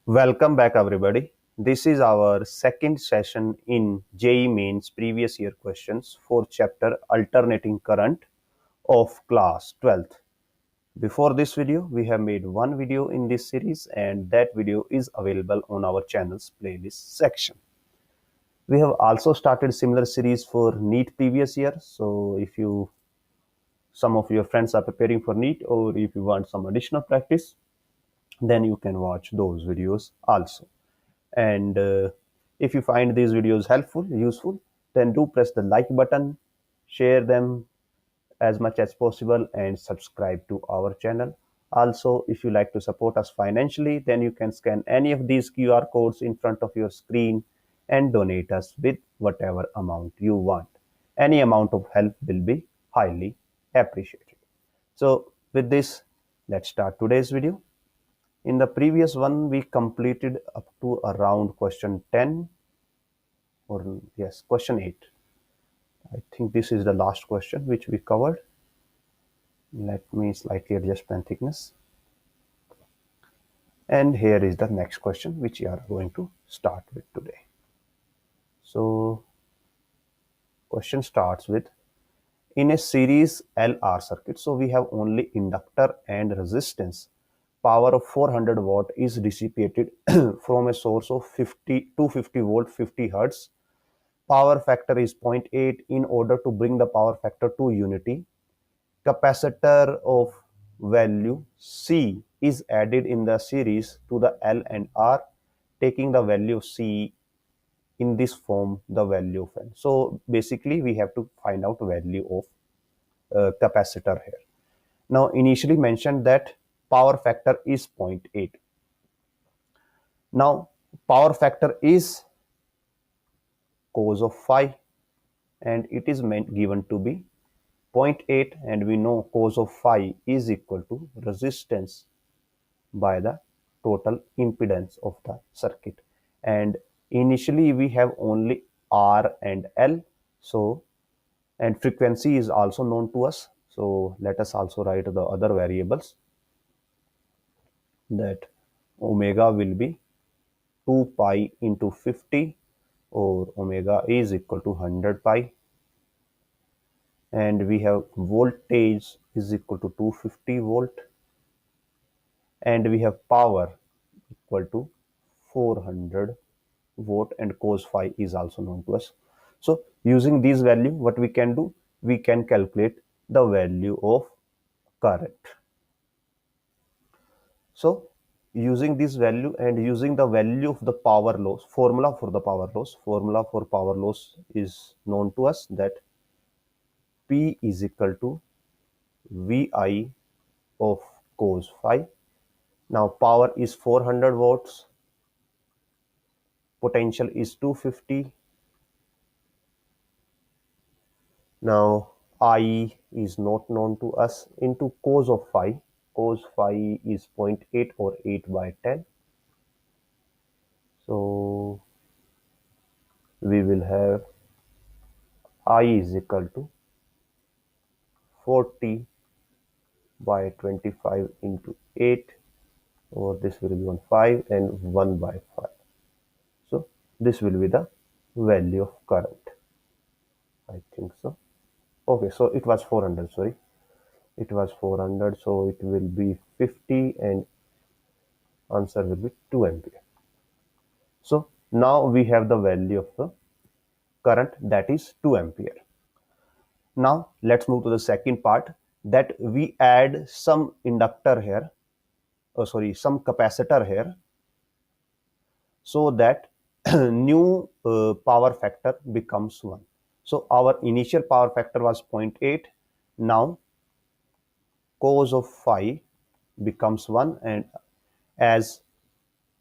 Welcome back, everybody. This is our second session in JEE mains previous year questions for chapter Alternating Current of class 12th. Before this video, we have made one video in this series, and that video is available on our channel's playlist section. We have also started similar series for NEET previous year. So if some of your friends are preparing for NEET, or if you want some additional practice, then you can watch those videos also. And if you find these videos helpful, useful, then do press the like button, share them as much as possible, and subscribe to our channel. Also, if you like to support us financially, then you can scan any of these QR codes in front of your screen and donate us with whatever amount you want. Any amount of help will be highly appreciated. So with this, let's start today's video. In the previous one, we completed up to around question 10, or yes, question 8. I think this is the last question which we covered. Let me slightly adjust pen thickness. And here is the next question which we are going to start with today. So question starts with, in a series LR circuit, so we have only inductor and resistance. Power of 400 watt is dissipated from a source of 250 volt 50 hertz. Power factor is 0.8. In order to bring the power factor to unity, capacitor of value C is added in the series to the L and R, taking the value of C in this form, the value of N. So basically we have to find out value of capacitor here. Now initially mentioned that power factor is 0.8. Now power factor is cos of phi, and it is given to be 0.8, and we know cos of phi is equal to resistance by the total impedance of the circuit. And initially we have only R and L, so, and frequency is also known to us. So let us also write the other variables, that omega will be 2 pi into 50, or omega is equal to 100 pi, and we have voltage is equal to 250 volt, and we have power equal to 400 watt, and cos phi is also known to us. So using these value, what we can do, we can calculate the value of current. So using this value and using the value of the power loss, formula for power loss is known to us, that P is equal to VI of cos phi. Now power is 400 watts, potential is 250. Now I is not known to us, into cos of phi. Cos phi is 0.8 or 8 by 10. So we will have I is equal to 40 by 25 into 8, or this will be on 5, and 1 by 5. So this will be the value of current. I think so. Okay, so it was 400, sorry. It was 400, so it will be 50, and answer will be 2 ampere. So now we have the value of the current, that is 2 ampere. Now let's move to the second part, that we add some inductor here, some capacitor here, so that new power factor becomes 1. So our initial power factor was 0.8. Now cos of phi becomes 1, and as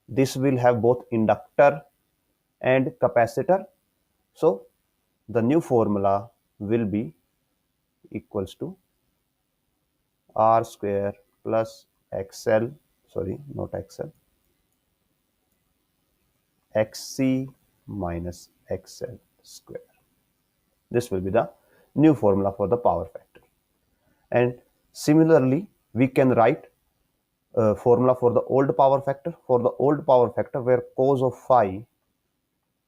this will have both inductor and capacitor, so the new formula will be equals to R square plus XL, sorry, not XL, XC minus XL square. This will be the new formula for the power factor. And similarly, we can write formula for the old power factor. For the old power factor, where cos of phi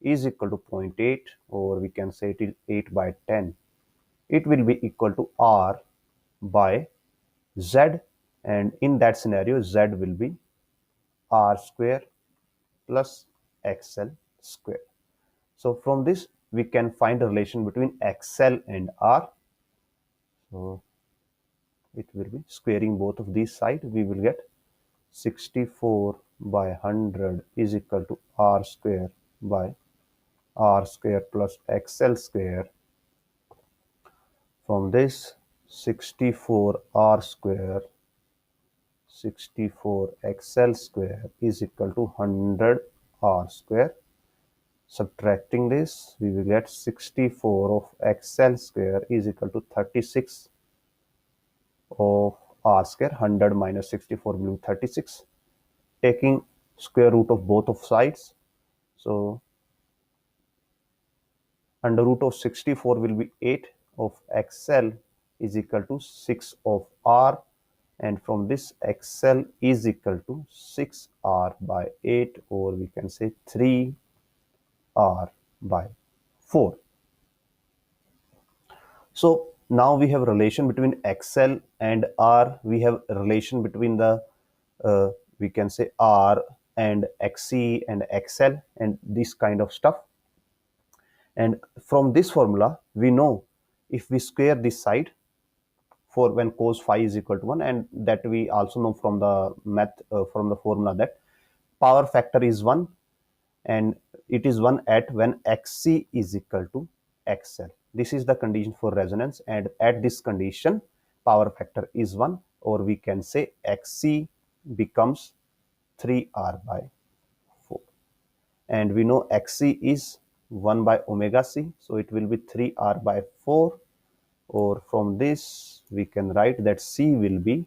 is equal to 0.8, or we can say it is 8 by 10, it will be equal to r by z, and in that scenario z will be r square plus xl square. So from this we can find a relation between xl and r. So it will be squaring both of these sides, we will get 64 by 100 is equal to r square by r square plus xl square. From this 64 r square 64 xl square is equal to 100 r square. Subtracting this, we will get 64 of xl square is equal to 36 of r square. 100 minus 64 will be 36. Taking square root of both of sides, so under root of 64 will be 8 of xl is equal to 6 of r, and from this xl is equal to 6r by 8, or we can say 3r by 4. So now we have a relation between xl and r. We have a relation between the we can say r and xc and xl and this kind of stuff. And from this formula we know if we square this side for when cos phi is equal to 1, and that we also know from the math from the formula that power factor is 1, and it is 1 at when xc is equal to xl. This is the condition for resonance, and at this condition power factor is 1, or we can say xc becomes 3r by 4, and we know xc is 1 by omega c, so it will be 3r by 4, or from this we can write that c will be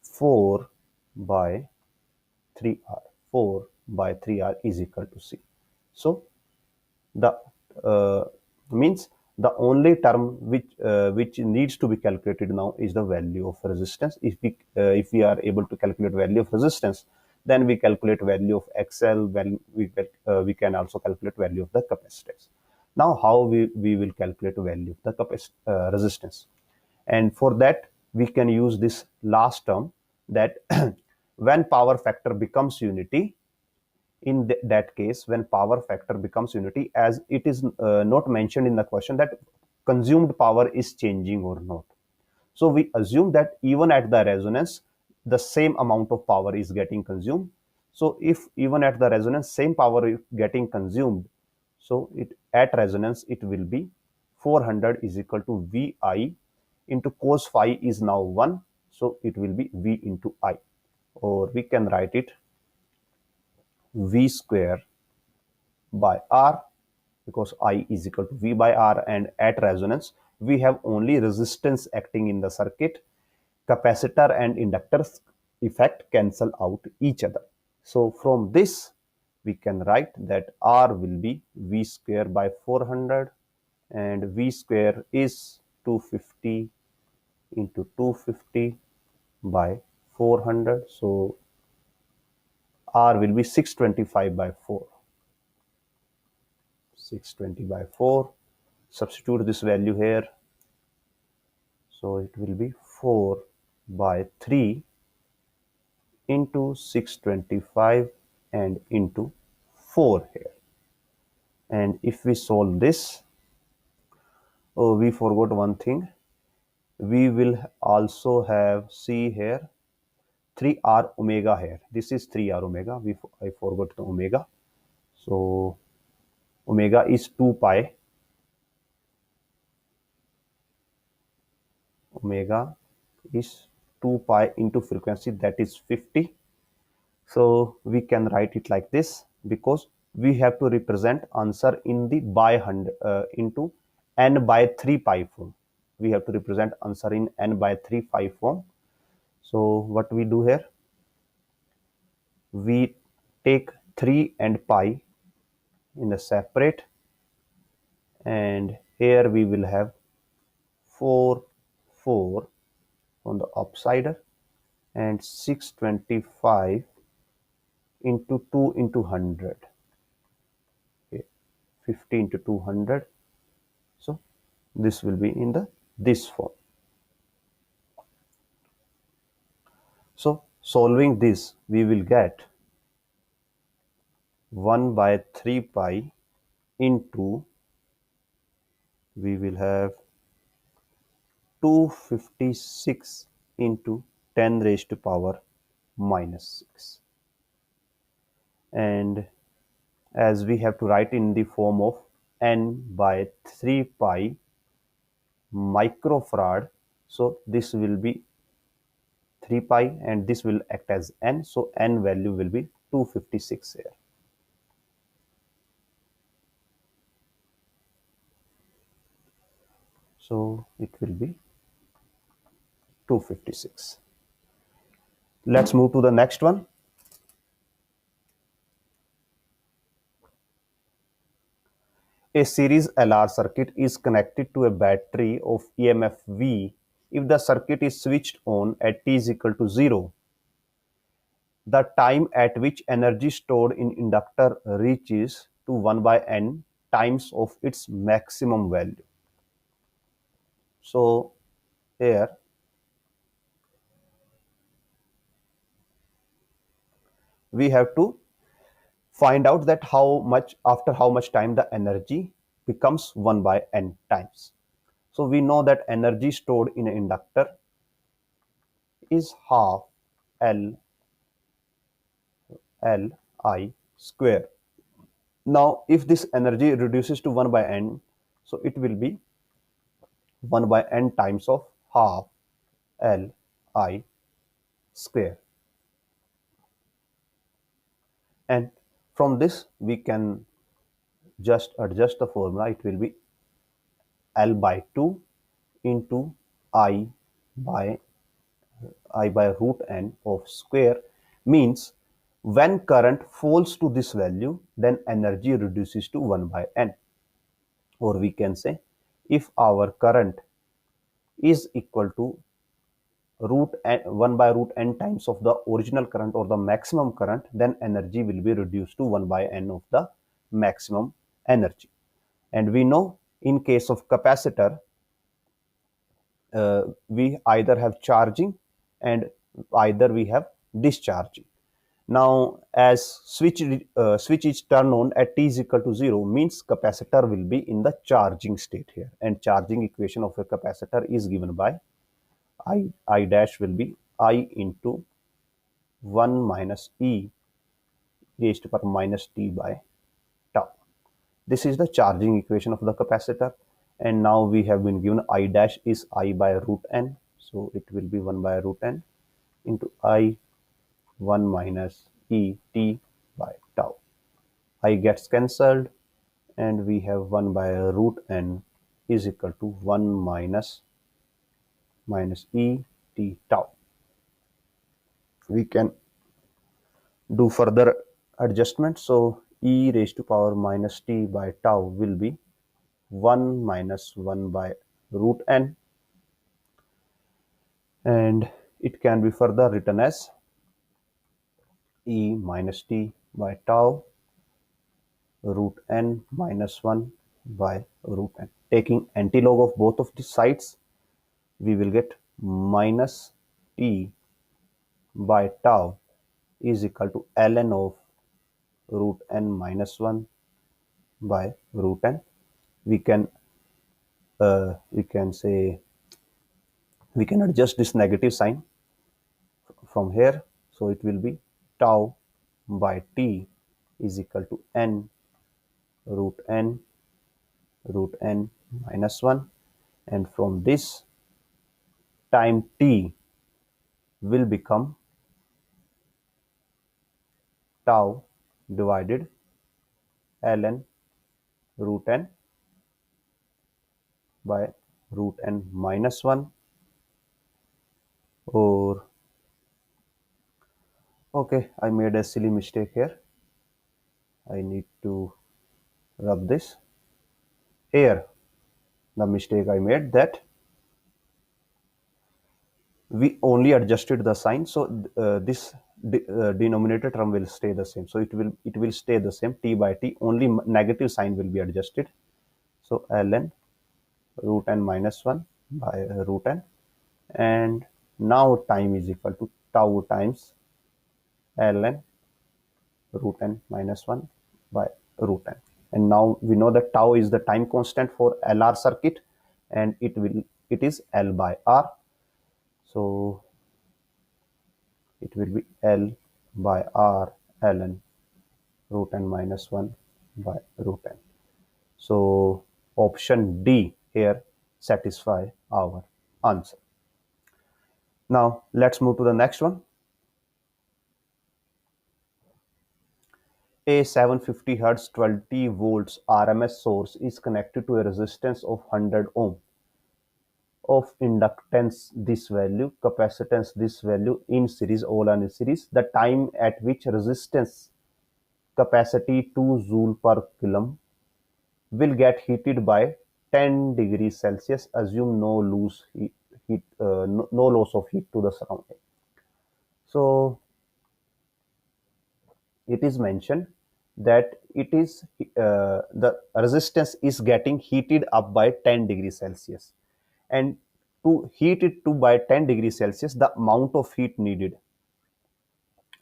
4 by 3r. 4 by 3r is equal to c. So the means the only term which needs to be calculated now is the value of resistance. If we are able to calculate value of resistance, then we calculate value of xl, when we can also calculate value of the capacitance. Now how we will calculate value of the resistance, and for that we can use this last term, that when power factor becomes unity, in that case when power factor becomes unity, as it is not mentioned in the question that consumed power is changing or not, so we assume that even at the resonance the same amount of power is getting consumed. So if even at the resonance same power is getting consumed, so it at resonance it will be 400 is equal to vi into cos phi is now 1, so it will be v into I, or we can write it v square by r, because I is equal to v by r, and at resonance we have only resistance acting in the circuit. Capacitor and inductors effect cancel out each other. So from this we can write that r will be v square by 400, and v square is 250 into 250 by 400, so r will be 625 by 4. 620 by 4. Substitute this value here, so it will be 4 by 3 into 625 and into 4 here. And if we solve this, oh, we forgot one thing. We will also have C here 3r omega here. This is 3r omega. I forgot the omega. So omega is 2 pi. Omega is 2 pi into frequency, that is 50. So we can write it like this, because we have to represent answer in the by 100 into n by 3 pi form. We have to represent answer in n by 3 pi form. So what we do here, we take 3 and pi in the separate, and here we will have 4 4 on the upsider, and 625 into 2 into 100. Okay, 50 into 200. So this will be in the this form. So solving this, we will get 1 by 3 pi into, we will have 256 into 10 raised to power minus 6. And as we have to write in the form of n by 3 pi microfarad, so this will be 3 pi and this will act as n, so n value will be 256 here. So it will be 256. Let's move to the next one. A series LR circuit is connected to a battery of EMF V if the circuit is switched on at t is equal to 0. The time at which energy stored in inductor reaches to 1 by n times of its maximum value. So here we have to find out that after how much time the energy becomes 1 by n times. So we know that energy stored in an inductor is half Li square. Now if this energy reduces to 1 by n, so it will be 1 by n times of half Li square. And from this we can just adjust the formula. It will be L by 2 into I by root n of square, means when current falls to this value, then energy reduces to 1 by n. Or we can say, if our current is equal to 1 by root n times of the original current or the maximum current, then energy will be reduced to 1 by n of the maximum energy. And we know in case of capacitor, we either have charging and either we have discharging. Now as switch is turned on at t is equal to 0, means capacitor will be in the charging state here, and charging equation of a capacitor is given by I dash will be I into 1 minus e raised to power minus t by tau. This is the charging equation of the capacitor. And now we have been given I dash is I by root n. So it will be 1 by root n into I 1 minus e t by tau. I gets cancelled and we have 1 by root n is equal to 1 minus e t tau. We can do further adjustment. So e raised to power minus t by tau will be 1 minus 1 by root n, and it can be further written as e minus t by tau root n minus 1 by root n. Taking antilog of both of the sides, we will get minus t by tau is equal to ln of root n minus 1 by root n. We can say, we can adjust this negative sign from here. So it will be tau by t is equal to n root n minus 1, and from this time t will become tau divided ln root n by root n minus 1, or okay, I made a silly mistake here. I need to rub this here. The mistake I made, that we only adjusted the sign, so this denominator term will stay the same. So it will stay the same, t by t, only negative sign will be adjusted. So ln root n minus 1 by root n, and now time is equal to tau times ln root n minus 1 by root n. And now we know that tau is the time constant for LR circuit, and it is L by R. So it will be L by R ln root n minus 1 by root n. So option D here satisfy our answer. Now let's move to the next one. A 750 Hz 20 volts RMS source is connected to a resistance of 100 ohm. Of inductance this value, capacitance this value, in series, all are in series. The time at which resistance capacity 2 joule per coulomb will get heated by 10 degrees Celsius. Assume no no loss of heat to the surrounding. So it is mentioned that it is the resistance is getting heated up by 10 degrees Celsius, and to heat it to by 10 degrees Celsius, the amount of heat needed,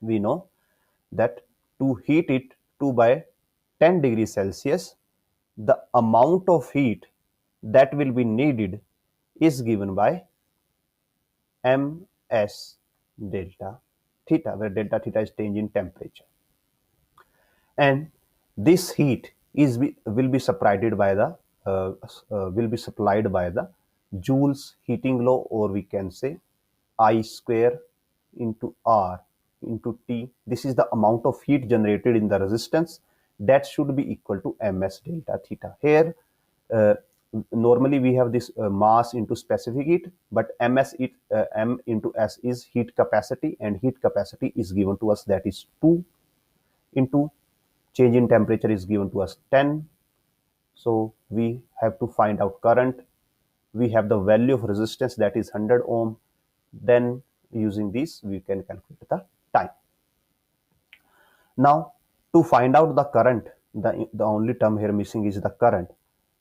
we know that to heat it to by 10 degrees Celsius, the amount of heat that will be needed is given by ms delta theta, where delta theta is change in temperature. And this heat will be supplied by the Joule's heating law, or we can say I square into R into T. This is the amount of heat generated in the resistance, that should be equal to ms delta theta. Here uh, normally we have this mass into specific heat, but m into s is heat capacity, and heat capacity is given to us, that is 2 into change in temperature is given to us 10. So we have to find out current. We have the value of resistance, that is 100 ohm. Then using this we can calculate the time. Now to find out the current, the only term here missing is the current.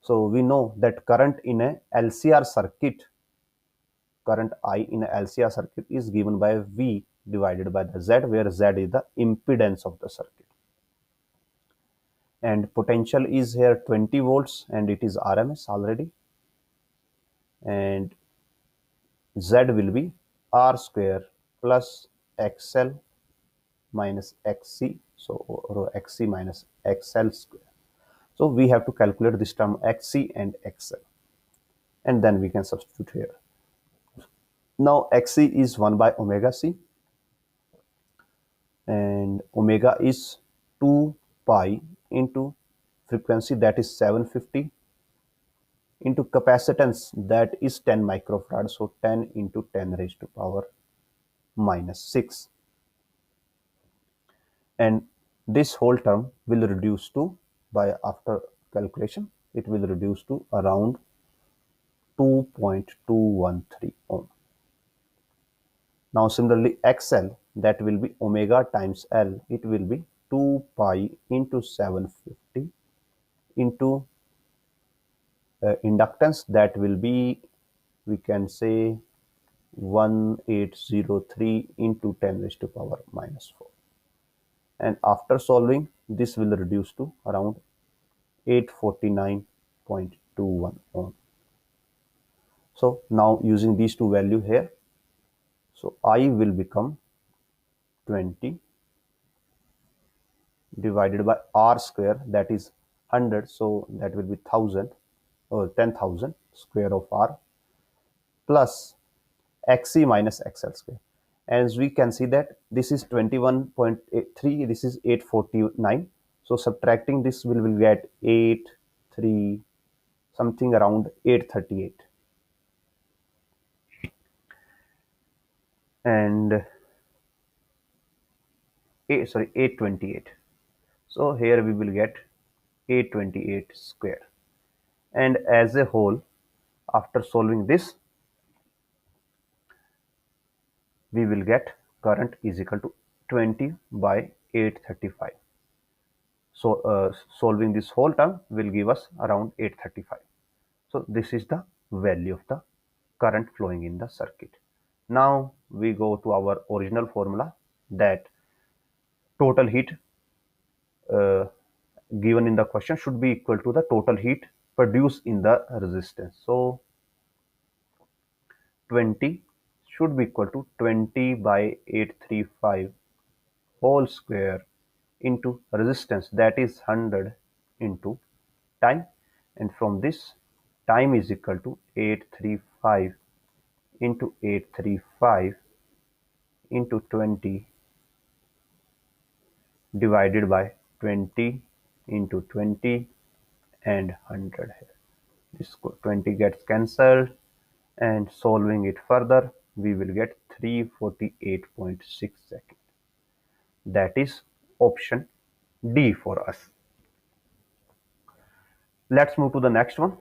So we know that current in a LCR circuit, current I in a LCR circuit is given by V divided by the Z, where Z is the impedance of the circuit. And potential is here 20 volts, and it is RMS already, and Z will be R square plus XL minus XC, so XC minus XL square. So we have to calculate this term XC and XL, and then we can substitute here. Now XC is 1 by omega C, and omega is 2 pi into frequency, that is 750, into capacitance, that is 10 microfarad, so 10 into 10 raised to power minus 6, and this whole term will reduce to, by after calculation, it will reduce to around 2.213 ohm. Now similarly XL, that will be omega times L, it will be 2 pi into 750 into inductance, that will be, we can say 1803 into 10 raised to power minus 4, and after solving this will reduce to around 849.21 ohm. So now using these two value here, so I will become 20 divided by R square, that is 100, so that will be 1000 or 10,000 square of R, plus XC minus XL square. As we can see that this is 21.3, this is 849. So subtracting this will get 8, 3, something around 838. And 828. So here we will get 828 square. And as a whole, after solving this, we will get current is equal to 20 by 835. So solving this whole term will give us around 835. So this is the value of the current flowing in the circuit. Now we go to our original formula, that total heat uh, given in the question should be equal to the total heat produced in the resistance. So 20 should be equal to 20 by 835 whole square into resistance, that is 100 into time, and from this time is equal to 835 into 835 into 20 divided by 20 into 20 and 100 here. This 20 gets cancelled, and solving it further we will get 348.6 seconds. That is option D for us. Let's move to the next one.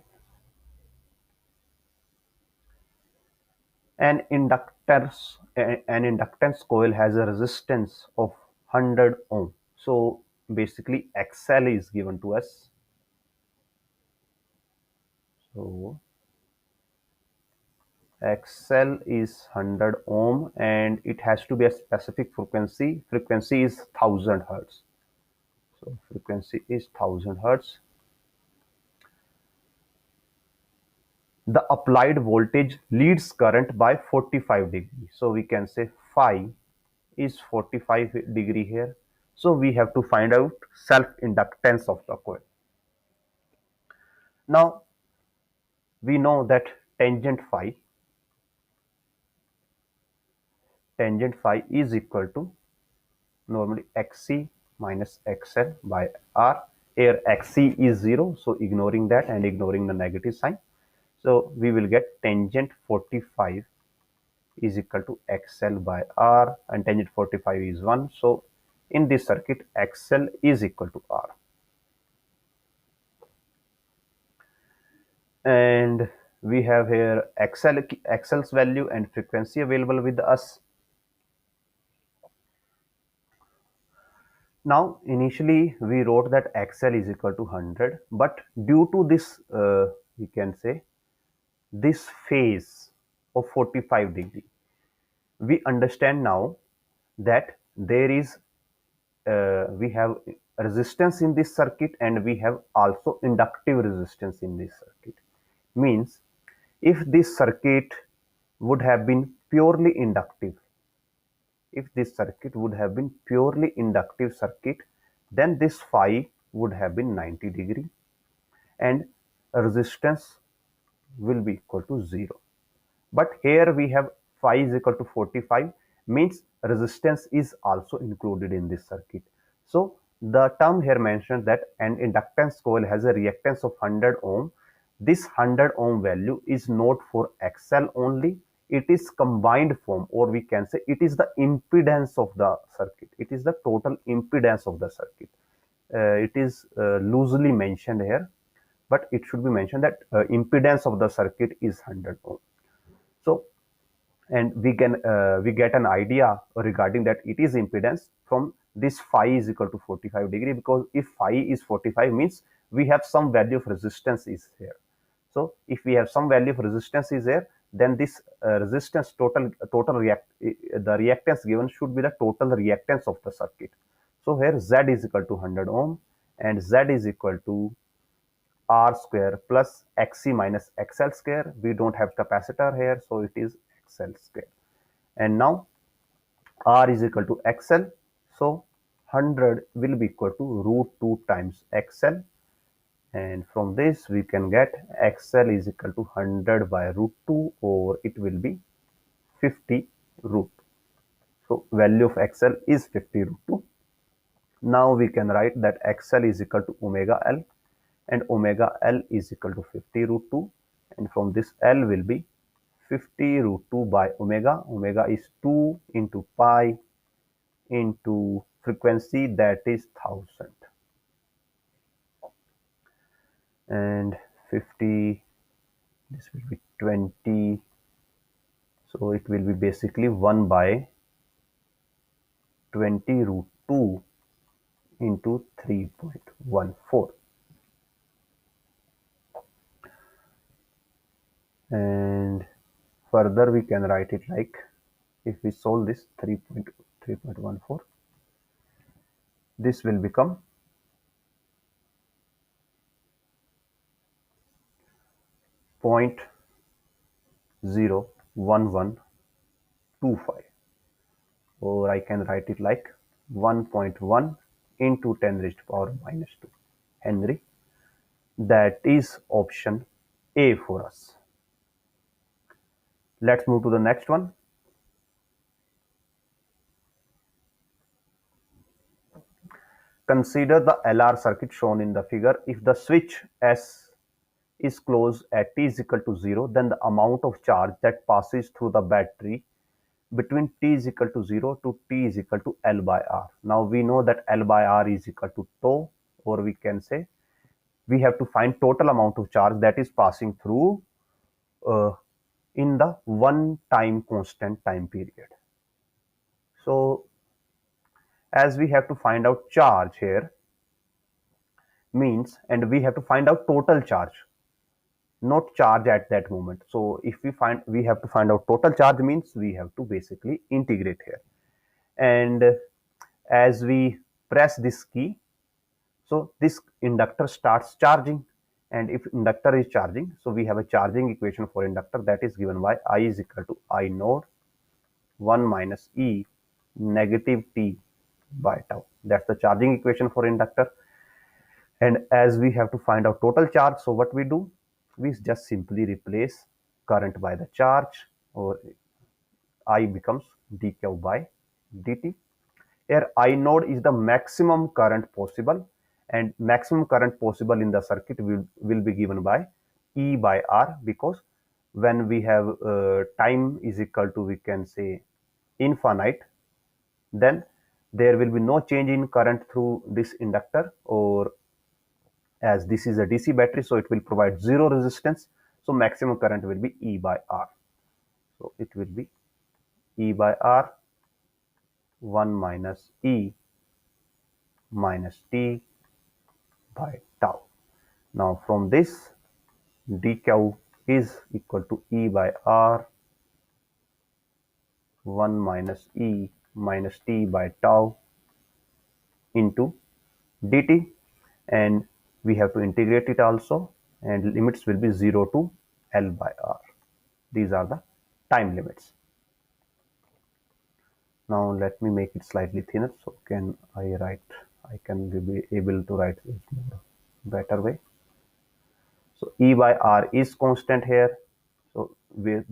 An inductance coil has a resistance of 100 ohm. So basically XL is given to us. So XL is 100 ohm and it has to be a specific frequency. Frequency is 1000 hertz. So frequency is 1000 hertz. The applied voltage leads current by 45 degree. So we can say phi is 45 degree here. So we have to find out self inductance of the coil. Now we know that tangent phi is equal to normally XC minus XL by R. Here XC is 0, so ignoring that and ignoring the negative sign. So we will get tangent 45 is equal to XL by R, and tangent 45 is 1. So in this circuit XL is equal to R. And we have here XL's value and frequency available with us. Now initially we wrote that XL is equal to 100, but due to this we can say this phase of 45 degree, we understand now that there is we have resistance in this circuit and we have also inductive resistance in this circuit. Means if this circuit would have been purely inductive, if this circuit would have been purely inductive circuit, then this phi would have been 90 degree and resistance will be equal to 0. But here we have phi is equal to 45, means resistance is also included in this circuit. So the term here mentioned that an inductance coil has a reactance of 100 ohm. This 100 ohm value is not for XL only, it is combined form, or we can say it is the impedance of the circuit. It is the total impedance of the circuit. It is loosely mentioned here, but it should be mentioned that impedance of the circuit is 100 ohm. So and we get an idea regarding that it is impedance from this phi is equal to 45 degree, because if phi is 45 means we have some value of resistance is here. So if we have some value of resistance is there, then this resistance the reactance given should be the total reactance of the circuit. So here Z is equal to 100 ohm and Z is equal to R square plus XC minus XL square. We don't have capacitor here, so it is XL square. And now R is equal to XL, so 100 will be equal to root 2 times XL, and from this we can get XL is equal to 100 by root 2, or it will be 50 root. So value of XL is 50 root 2. Now we can write that XL is equal to omega L and omega L is equal to 50 root 2, and from this L will be 50 root 2 by omega. Omega is 2 into pi into frequency, that is 1000, and 50, this will be 20, So it will be basically 1 by 20 root 2 into 3.14. And further we can write it like, if we solve this 3.14, this will become 0.01125, or I can write it like 1.1 into 10 raised to power minus 2 Henry. That is option A for us. Let's move to the next one. Consider the LR circuit shown in the figure. If the switch S is closed at t is equal to 0, then the amount of charge that passes through the battery between t is equal to 0 to t is equal to L by R. Now we know that L by R is equal to tau, or we can say we have to find total amount of charge that is passing through in the one time constant time period. So as we have to find out charge here means, and we have to find out total charge, not charge at that moment. So if we have to find out total charge means we have to basically integrate here. And as we press this key, so this inductor starts charging, and if inductor is charging, so we have a charging equation for inductor that is given by I is equal to I node 1 minus E negative t by tau. That's the charging equation for inductor. And as we have to find out total charge, so what we do, we just simply replace current by the charge, or I becomes dq by dt. Here I node is the maximum current possible, and maximum current possible in the circuit will be given by E by R, because when we have time is equal to, we can say, infinite, then there will be no change in current through this inductor, or as this is a DC battery, so it will provide zero resistance. So maximum current will be E by R. So it will be E by R 1 minus E minus T by tau. Now from this, dq is equal to E by R 1 minus E minus T by tau into dt, and we have to integrate it also, and limits will be 0 to L by R. These are the time limits. Now let me make it slightly thinner, so I can be able to write this more better way. So E by R is constant here, so we have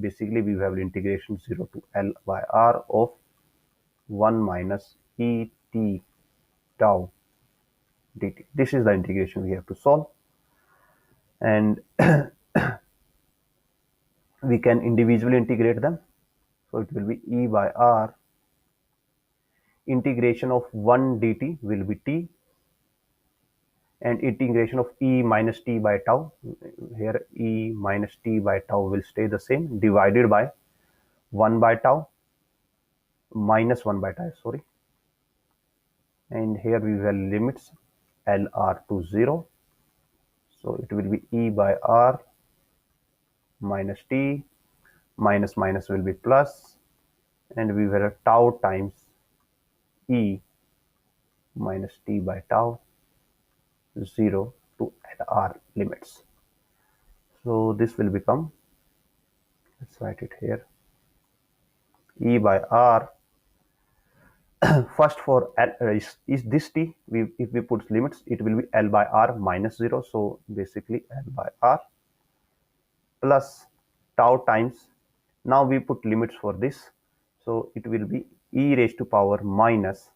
integration 0 to L by R of 1 minus E t tau dt. This is the integration we have to solve, and we can individually integrate them. So it will be E by R integration of 1 dt will be t, and integration of E minus t by tau, here E minus t by tau will stay the same, divided by 1 by tau minus 1 by tau, sorry, and here we have limits LR to 0, so it will be E by R minus t, minus minus will be plus, and we will have tau times E minus t by tau 0 to LR limits. So this will become, let's write it here, E by R first for L is this t, if we put limits it will be L by R minus 0, so basically L by R plus tau times, now we put limits for this, so it will be E raised to power minus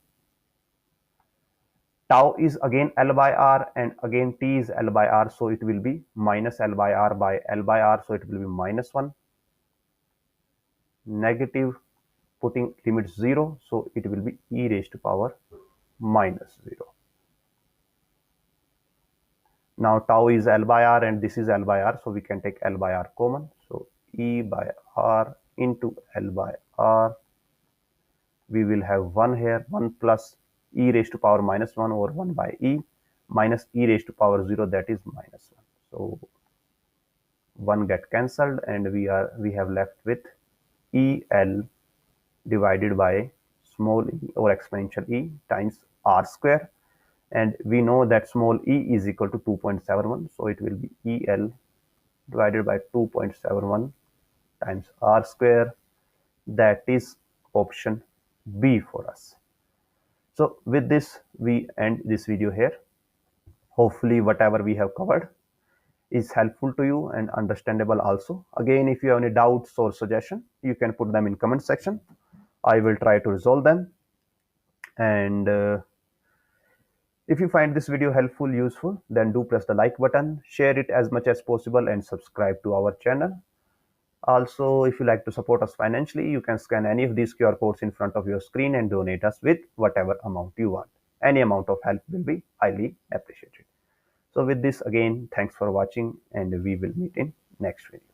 tau is again L by R, and again t is L by R, so it will be minus L by R by L by R, so it will be minus 1 negative, putting limits 0, so it will be E raised to power minus 0. Now tau is L by R and this is L by R, so we can take L by R common, so E by R into L by R. We will have 1 here, 1 plus e raised to power minus 1 over 1 by e minus e raised to power 0, that is minus 1. So 1 get cancelled and we have left with EL divided by small e or exponential e times r square, and we know that small e is equal to 2.71, so it will be EL divided by 2.71 times r square. That is option B for us. So with this we end this video here. Hopefully whatever we have covered is helpful to you and understandable also. Again, if you have any doubts or suggestion, you can put them in comment section. I will try to resolve them. And if you find this video helpful, useful, then do press the like button, share it as much as possible, and subscribe to our channel. Also, if you like to support us financially, you can scan any of these QR codes in front of your screen and donate us with whatever amount you want. Any amount of help will be highly appreciated. So with this, again, thanks for watching, and we will meet in next video.